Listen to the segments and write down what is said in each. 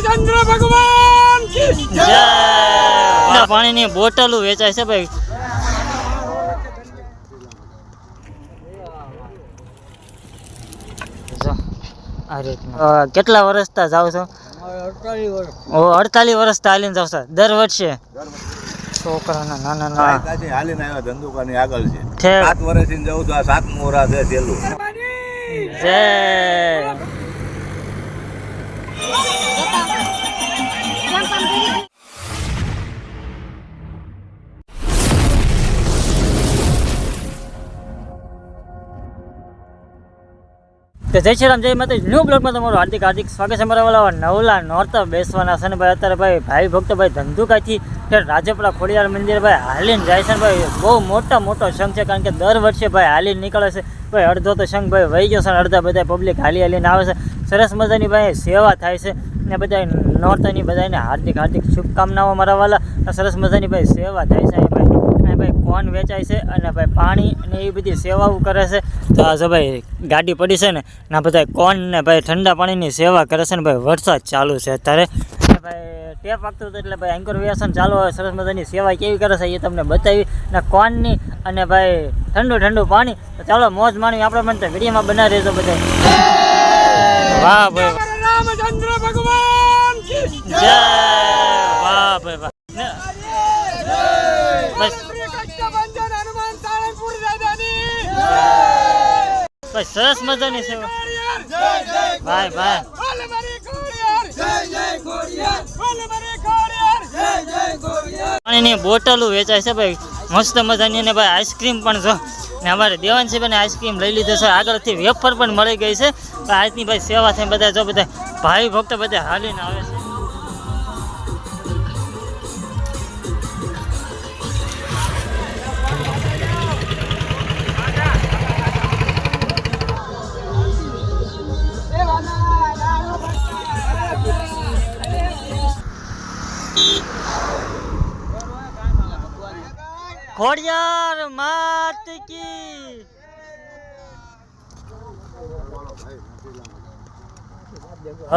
રામચંદ્ર ભગવાન કી જય। પાણીની બોટલો વેચાય છે ભાઈ। આ રીતના કેટલા વર્ષથી જાવ છો? 48 વર્ષ। ઓ 48 વર્ષથી હાલીને જાવ છો દર વર્ષે? છોકરાના નાના નાના હાલીને આવ્યા ધંધુકાની આગળ છે। છે 7 વર્ષથી જવું છું, આ 7મું વરસ છે છેલ્લું। જય। તો જય શ્રી રામ, જય માતા। ન્યૂ બ્લોગમાં તમારું હાર્દિક હાર્દિક સ્વાગત છે। મારા વાલા નવલા નોરતા બેસવાના છે ને ભાઈ। અત્યારે ભાઈ ભક્ત ભાઈ ધંધુકાથી રાજપરા ખોડિયાર મંદિર ભાઈ હાલીને જાય છે ને ભાઈ। બહુ મોટો સંઘ છે, કારણ કે દર વર્ષે ભાઈ હાલીને નીકળે છે ભાઈ। અડધો તો સંઘ ભાઈ વહી ગયો છે અને અડધા બધા પબ્લિક હાલીને આવે છે। સરસ મજાની ભાઈ સેવા થાય છે ને બધા નોરતાની બધાને હાર્દિક શુભકામનાઓ મારા વાલા। સરસ મજાની ભાઈ સેવા થાય છે ભાઈ। કોન વેચાય છે અને ભાઈ પાણી અને એ બધી સેવાઓ કરે છે। તો આ જો ભાઈ ગાડી પડી છે ને ના બધા કોન ને ભાઈ ઠંડા પાણીની સેવા કરે છે ને ભાઈ। વરસાદ ચાલુ છે અત્યારે ભાઈ, ટેપ વાગતું હતું એટલે ભાઈ એન્કર વ્યસન ચાલુ હોય। સરસ મજાની સેવા કેવી કરે છે એ તમને બતાવી ને કોનની અને ભાઈ ઠંડુ પાણી। તો ચાલો મોજ માણી આપણે પણ વિડીયોમાં બનાવી રહેજો બધા। વાહ ભાઈ, રામચંદ્ર ભગવાન કી જય। વાહ ભાઈ વાહ। બસ ભાઈ સરસ મજાની સેવા ભાઈ। પાણીની બોટલો વેચાય છે ભાઈ મસ્ત મજાની ને ભાઈ। આઈસ્ક્રીમ પણ જો ને અમારે દેવાનસિંહને આઈસ્ક્રીમ લઈ લીધો છે। આગળથી વેફર પણ મળી ગઈ છે। આજની ભાઈ સેવા થઈ બધા જો બધા ભાઈ ભક્ત બધા હાલીને આવે છે। ખોડિયાર માત કી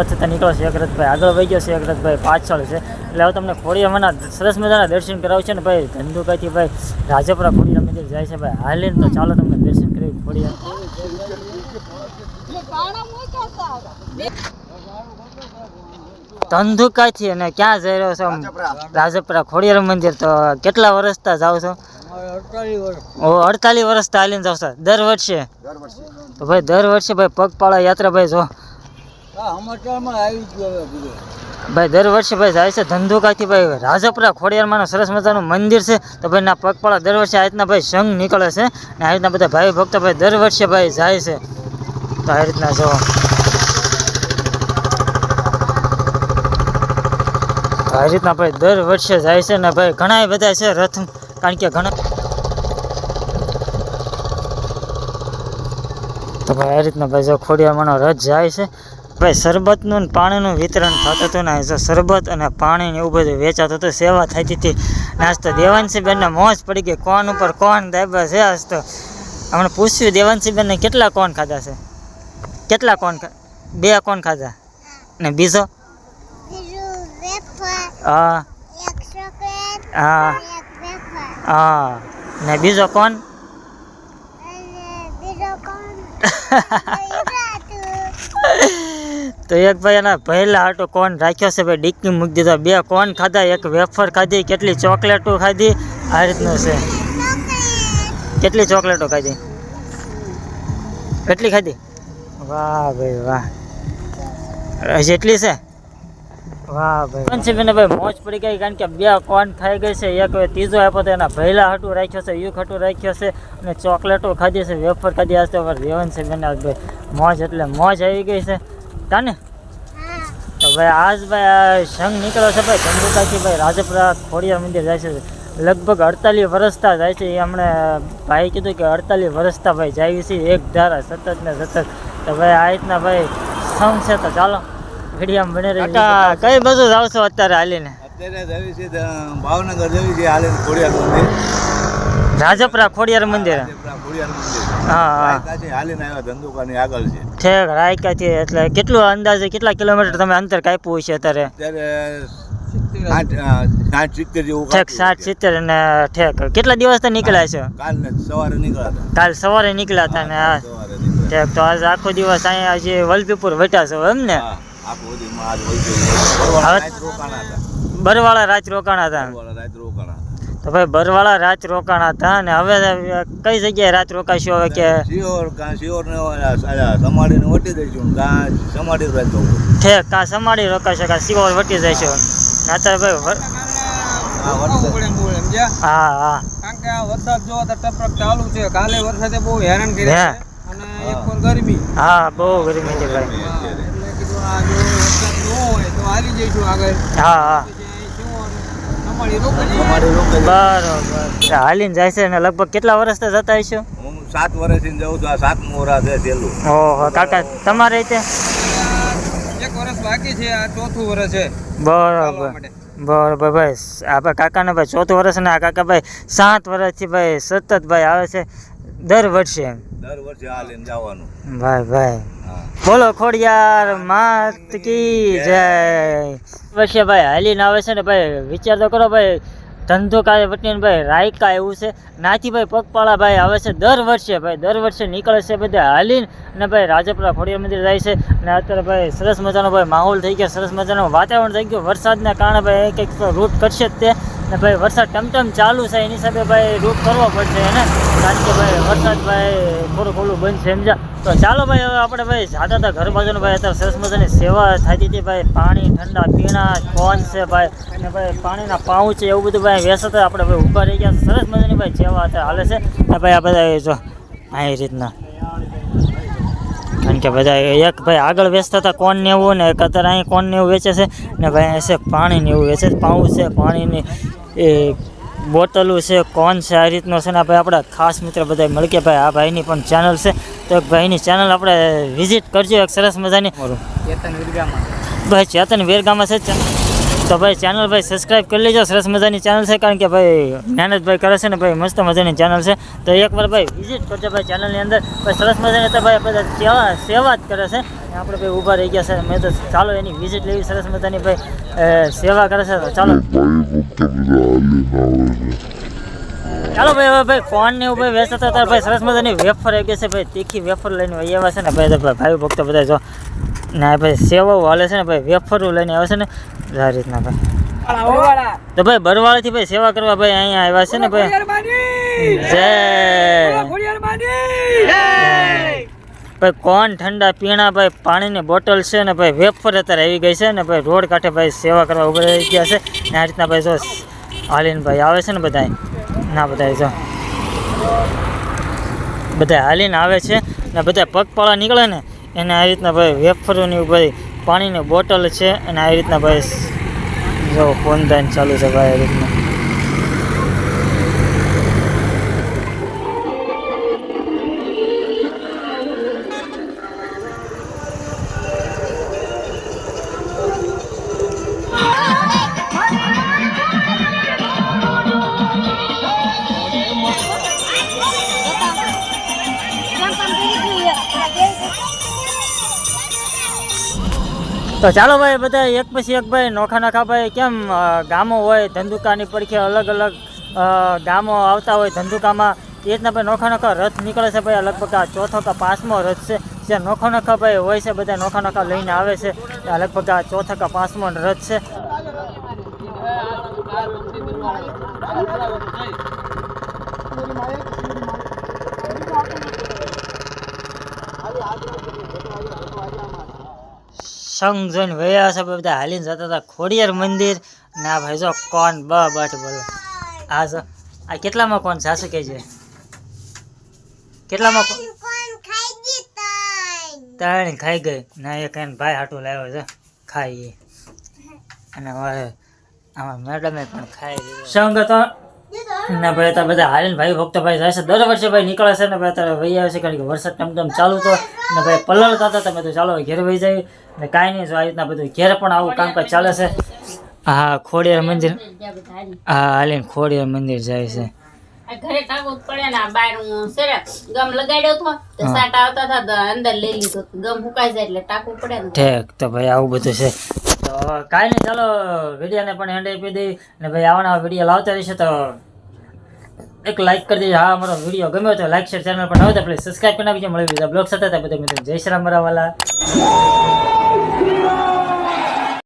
અચ્છા નીકળો છે એક રથભાઈ આગળ વહી ગયો છે, એક રથભાઈ પાછળ છે। એટલે હવે તમને ખોડિયારના સરસ મજાના દર્શન કરાવું છે ને ભાઈ। ધંધુકાથી ભાઈ રાજપરા ખોડિયાર મંદિર જાય છે ભાઈ હાલીને। તો ચાલો તમને દર્શન કરી ખોડિયાર। ધંધુકાથી અને ક્યાં જઈ રહ્યો છો? રાજપરા ખોડિયાર મંદિર। તો કેટલા વર્ષથી જાવ છો? 48 વર્ષ। ઓ 48 વર્ષથી હાલીને જાવ છો દર વર્ષે? તો ભાઈ દર વર્ષે ભાઈ પગપાળા યાત્રા ભાઈ જો ભાઈ દર વર્ષે ભાઈ જાય છે ધંધુકાથી ભાઈ રાજપરા ખોડિયારમાં સરસ મજાનું મંદિર છે। તો ભાઈ ના પગપાળા દર વર્ષે આ રીતના ભાઈ સંઘ નીકળે છે ને આ રીતના બધા ભાઈ ભક્તો ભાઈ દર વર્ષે ભાઈ જાય છે। તો આ રીતના જો આ રીતના ભાઈ દર વર્ષે જાય છે ને ભાઈ ઘણા બધા છે રથ, કારણ કે ઘણા તો ભાઈ આ રીતના ભાઈ જો ખોડિયારમાંનો રથ જાય છે ભાઈ। શરબતનું પાણીનું વિતરણ થતું હતું ને જો શરબત અને પાણી ને એવું બધું વેચાતું હતું, સેવા થતી હતી। નાસ્તો દેવાંશીબેનને મોજ પડી ગઈ, કોન ઉપર કોન દાબ્યા છે આજ તો। હમણાં પૂછ્યું દેવાંશીબેનને કેટલા કોન ખાધા છે? કેટલા કોન? 2 કોન ખાધા ને બીજો? હા હા ને બીજો કોણ? તો એક ભાઈ એના પહેલા હાટો કોણ રાખ્યો છે ભાઈ, ડિક્કી મૂકી દીધો। 2 કોણ ખાધા, 1 વેફર ખાધી, કેટલી ચોકલેટો ખાધી। આ રીતનું છે। કેટલી ચોકલેટો ખાધી? કેટલી ખાધી? વાહ ભાઈ વાહ, જેટલી છે? વાહ ભાઈ પંચમીને ભાઈ મોજ પડી ગઈ, કારણ કે 2 કોન ખાઈ ગઈ છે। એક ત્રીજો આપ્યો તો એના પહેલા હાટું રાખ્યો છે, યુ ખાટું રાખ્યો છે અને ચોકલેટો ખાધી છે, વેફર ખાધી। આજ તો દેવાંશી બેન ભાઈ મોજ એટલે મોજ આવી ગઈ છે તાને। તો ભાઈ આજ ભાઈ સંઘ નીકળ્યો છે ભાઈ ધંધુકાથી ભાઈ રાજપરા ખોડિયાર મંદિર જાય છે। લગભગ 48 વર્ષથી જાય છે। એ હમણે ભાઈ કીધું કે 48 વર્ષથી ભાઈ જાય છે એક ધારા સતત ને સતત। તો ભાઈ આ રીતના ભાઈ સંઘ છે। તો ચાલો વિડીયોમાં બને રહી। કઈ બાજુ જાવ છો અત્યારે હાલીને? અત્યારે જવી છે ભાવનગર જવી છે હાલીને ખોડિયાર મંદિર, રાજપરા ખોડિયાર મંદિર। ખોડિયાર મંદિર હા હા રાયકાથી હાલીને આવ્યા ધંધુકાની આગળ છે. ઠેક રાયકાથી એટલે કેટલું અંદાજે કેટલા કિલોમીટર તમે અંતર કાપ્યું છે અત્યારે? અત્યારે 60-70 જેવું ઠેક કાપ્યું 60-70 અને ઠેક કેટલા દિવસ નીકળ્યા છે? કાલને સવારે નીકળ્યા હતા. કાલ સવારે નીકળ્યા હતા ને આ સવારે નીકળ્યા. ઠેક તો આજે આખો દિવસ અહીંયા જે વલભીપુર વટ્યા છો એમ ને? હા, આખો દીમાં આજ વલભીપુર. હવે- રાત રોકાણા હતા. બરવાળા રાત રોકાણા હતા. બરવાળા રાત રોકાણા હતા. તો ભાઈ બરવાળા રાત રોકાણા હતા અને હવે કઈ જગ્યાએ રાત રોકાશો હવે કે? શિયોરને સમાડીને વટી દઈશું કાં સમાડી રાત રોકાશું. ઠેક કાં સમાડી રોકાશો કાં સિહોર વટી જશો ને અત્યારે ભાઈ હા, વરસાદ. હા હા કારણ કે આ વરસાદ જો તો ટપક ચાલુ છે. કાલે વરસાદે બહુ હેરાન કર્યા હે. છે અને એક વાર ગરમી. હા બહુ ગરમી છે ભાઈ. અત્યારે. એટલે કીધું આ જો વરસાદ ન હોય તો હાલી જઈશું આગળ. હા હા અમારી રોકાઈ સમાડી રોકાઈ. બરોબર હાલીને જાય છે ને લગભગ કેટલા વર્ષથી જતા હશો? હું 7 વર્ષથી જાઉં છું. આ 7મું વરસ છે છેલ્લું. ઓહો કાકા તમારે રીતે? એક વર્ષ બાકી છે. આ ચોથું વર્ષ છે બરોબર ચાલવા માટે. બરોબર ભાઈ આપણે કાકાને ભાઈ ચોથું વર્ષ ને આ કાકા ભાઈ 7 વર્ષથી ભાઈ સતત ભાઈ આવે છે દર વર્ષે એમ. દર વર્ષે આ લઈને જવાનું. ભાઈ ભાઈ હા. બોલો ખોડિયાર માત કી જય. વર્ષે ભાઈ હાલીને આવે છે ને ભાઈ વિચાર તો કરો ભાઈ ધંધુકા વટીને ભાઈ રાયકા એવું છે નાથી ભાઈ પગપાળા ભાઈ આવે છે દર વર્ષે નીકળે છે બધા હાલીને અને ભાઈ રાજપુરા ખોડિયાર મંદિર જાય છે અને અત્યારે ભાઈ સરસ મજાનો ભાઈ માહોલ થઈ ગયો, સરસ મજાનું વાતાવરણ થઈ ગયું. વરસાદના કારણે ભાઈ કંઈક રૂટ કરશે જ તે ને ભાઈ વરસાદ ટમટમ ચાલુ છે એની હિસાબે ભાઈ રૂટ કરવો પડશે એને કારણ કે ભાઈ વરસાદ ભાઈ થોડું થોડું બંધ છે સમજા. તો ચાલો ભાઈ હવે આપણે ભાઈ જાતા હતા ઘર બાજુનું ભાઈ અત્યારે સરસ મજાની સેવા થતી હતી ભાઈ પાણી ઠંડા પીણા કોન છે ભાઈ અને ભાઈ પાણીના પાઉચ છે એવું બધું ભાઈ વેસતા આપણે ભાઈ ઊભા રહી ગયા. સરસ મજાની ભાઈ સેવા અત્યારે હાલે છે ને ભાઈ આ બધા જો આ રીતના કારણ કે બધા એક ભાઈ આગળ વેચતા હતા કોન ને એવું ને એક અત્યારે અહીં કોન ને એવું વેચે છે ને ભાઈ અહીં છે પાણી ને એવું વેચે છે પાઉચ છે પાણીની એ બોટલું છે કોન છે આ રીતનો છે ને ભાઈ આપણા ખાસ મિત્ર બધા મળી ગયા ભાઈ આ ભાઈની પણ ચેનલ છે તો એક ભાઈની ચેનલ આપણે વિઝિટ કરજો એક સરસ મજાની ચેતન વિરગામાં. ભાઈ ચેતન વેરગામાં છે તો ભાઈ ચેનલ ભાઈ સબસ્ક્રાઈબ કરી લેજો. સરસ મજાની ચેનલ છે કારણ કે ભાઈ મહેનત ભાઈ કરે છે ને ભાઈ મસ્ત મજાની ચેનલ છે તો એકવાર ભાઈ વિઝિટ કરજો ભાઈ ચેનલની અંદર. ભાઈ સરસ મજાની તો ભાઈ બધા સેવા જ કરે છે ને આપણે ભાઈ ઊભા રહી ગયા છે મેં તો ચાલો એની વિઝિટ લેવી. સરસ મજાની ભાઈ સેવા કરે છે તો ચાલો ચાલો ભાઈ હવે ભાઈ કોન ને એવું ભાઈ વેચતા હતા ભાઈ સરસ મજાની વેફર આવી ગઈ છે ભાઈ તીખી વેફર લઈને આવ્યા છે ને ભાઈ ભાઈ ભક્તો બધા જો ના ભાઈ સેવાઓ હાલે છે ને ભાઈ વેફરો લઈને આવે છે ને આ રીતના ભાઈ તો ભાઈ બરવાળાથી ભાઈ સેવા કરવા ભાઈ અહીંયા આવ્યા છે ને ભાઈ જય ભાઈ કોણ ઠંડા પીણા ભાઈ પાણીની બોટલ છે ને ભાઈ વેફર અત્યારે આવી ગઈ છે ને ભાઈ રોડ કાંઠે ભાઈ સેવા કરવા ઉભા રહી ગયા છે ને આ રીતના ભાઈ જો હાલીને ભાઈ આવે છે ને બધા ના બધા જો બધા હાલીને આવે છે ને બધા પગપાળા નીકળે ને એને આ રીતના ભાઈ વેફરોની ભાઈ પાણીની બોટલ છે અને આ રીતના ભાઈ જો ફોનદાન ચાલુ છે ભાઈ આ રીતના તો ચાલો ભાઈ બધા એક પછી એક ભાઈ નોખા ભાઈ કેમ ગામો હોય ધંધુકાની પડખે અલગ અલગ ગામો આવતા હોય ધંધુકામાં એ રીતના ભાઈ નોખા રથ નીકળે છે ભાઈ લગભગ આ ચોથો કે 5મો રથ છે જ્યાં નોખા ભાઈ હોય છે બધા નોખા લઈને આવે છે આ લગભગ આ ચોથો કે 5મો રથ છે. સંઘ જોઈને વયા છે બધા હાલીને જતા હતા ખોડિયાર મંદિર ના ભાઈ જો કોણ બટ બોલો આ જો આ કેટલામાં કોણ સાસુ કે છે કેટલામાં ત્રણ ખાઈ ગઈ ના એક એને ભાઈ હાટું લાવ્યો છે ખાઈ અને હવે આમાં મેડમે પણ ખાઈ દીધો સંઘ તો ના ભાઈ અત્યારે બધા હાલીને ભાઈ ભક્તો ભાઈ જાય છે દર વર્ષે ભાઈ નીકળે છે ને ભાઈ અત્યારે વહી આવે છે કારણ કે વરસાદ ટમટમ ચાલુ તો ને ભાઈ પલળતા હતા તમે તો ચાલો ઘેર વહી જાય ને કાંઈ નહીં જો આ રીતના બધું ઘેર પણ આવું કામકાજ ચાલે છે. હા ખોડિયાર મંદિર હા હાલીને ખોડિયાર મંદિર જાય છે આ ઘરે ટાંકવું જ પડે ને આ બાર હું સેરે ગમ લગાડ્યો હતો તો સાટા આવતા હતા તો અંદર લઈ લીધો ગમ સુકાઈ જાય એટલે ટાંકવું પડે ને ઠીક તો ભાઈ આવું બધું છે તો કાંઈ નહીં ચાલો વિડીયોને પણ હેન્ડ આપી દઈ અને ભાઈ આવા વિડીયો લાવતા રહીશે તો એક લાઈક કરી દેજો. હા અમારો વિડીયો ગમ્યો તો લાઈક શેર ચેનલ પર નવો તો પ્લીઝ સબસ્ક્રાઈબ કરી નાખજો. મળે બીજા બ્લોગ સાથે બધા મિત્રો જય શ્રી રામ મારા વાલા.